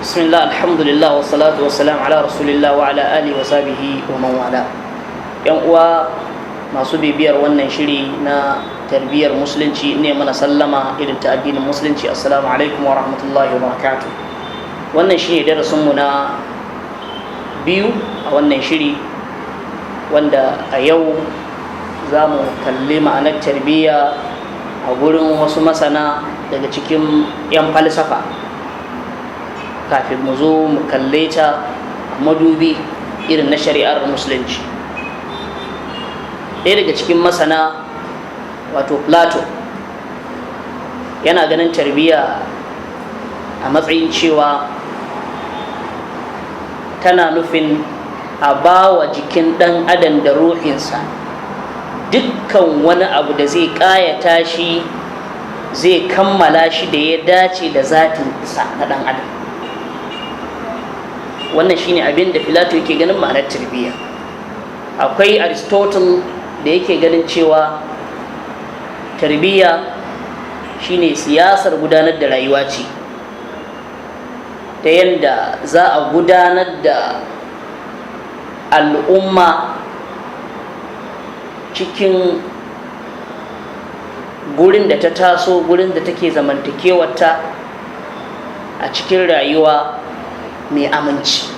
Bismillah, alhamdulillah, wa salatu wa salam ala rasulillah wa ala alihi wa sahbihi wa man wala. Yan uwa masu bibiyar wannan shiri na tarbiyyar musulunci, ne mana sallama irin ta addinin musulunci. Assalamu alaikum wa rahmatullahi wa barakatuh. Wannan shine darasin mu na biyu a wannan shiri, wanda a yau za mu kalli ma'anar tarbiyya a gurin wasu masana daga cikin 'yan falsafa, kafin mu zo mu kalle ta madubi irin na shari'ar musulunci. Ɗaya daga cikin masana, wato Plato, yana ganin tarbiyya a matsayin cewa tana nufin a ba wa jikin ɗan adam da ruhinsa dukkan wani abu da zai ƙayata shi, zai kammala shi da ya dace da zatinsa na ɗan adam. Wannan shine abin da Plato yake ganin ma'anar tarbiyya. Akwai Aristotle da yake ganin cewa tarbiyya shine siyasar gudanar da rayuwa ce, ta yadda za a gudanar da al'umma cikin gurin da ta taso, gurin da take zamantakewarta a cikin rayuwa mai aminci.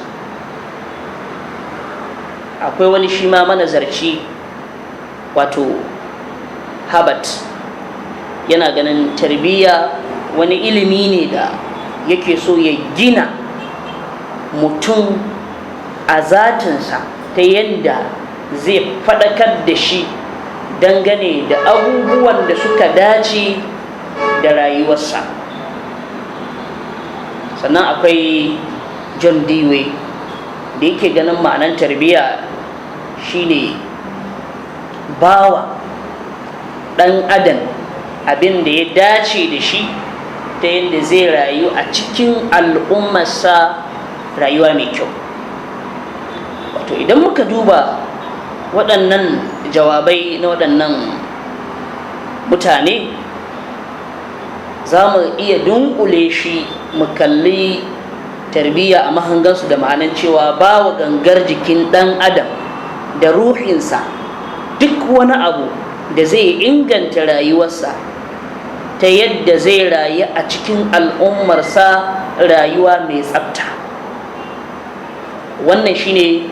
Akwai wani shi ma manazarci, wato Herbert, yana ganin tarbiyya wani ilimi ne da yake so ya gina mutum a zatinsa, ta yadda zai faɗakar da shi dangane da abubuwan da suka dace da rayuwarsa. Sannan akwai John Dewey da yake ganin ma'anar tarbiyya shine bawa ɗan adam abin da ya dace da shi, ta yadda zai rayu a cikin al'ummarsa rayuwa mai kyau. Wato idan muka duba waɗannan jawabai na waɗannan mutane, za mu iya dunkule shi mu kalli tarbiyya a mahangansu da ma'anan cewa ba wa gangar jikin ɗan adam da ruhinsa duk wani abu da zai inganta rayuwarsa, ta yadda zai rayu a cikin al'ummarsa rayuwa mai tsafta. Wannan shine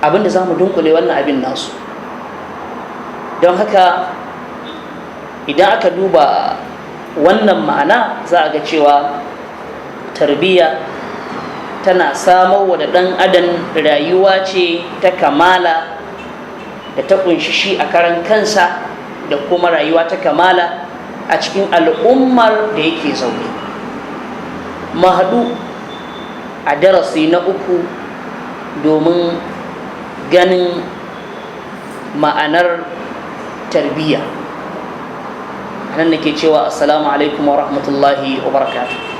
abin da za mu dunkule wannan abin nasu. Don haka idan aka duba wannan ma'ana, za a ga cewa tarbiyya tana samar wa da ɗan adam rayuwa ce ta kamala, da ta kunshi shi a karan kansa, da kuma rayuwa ta kamala a cikin al'ummar da yake zaune. Mu haɗu a darasi na uku domin ganin ma'anar tarbiyya. Nan nake cewa assalamu alaikum wa rahmatullahi wa barakatuh.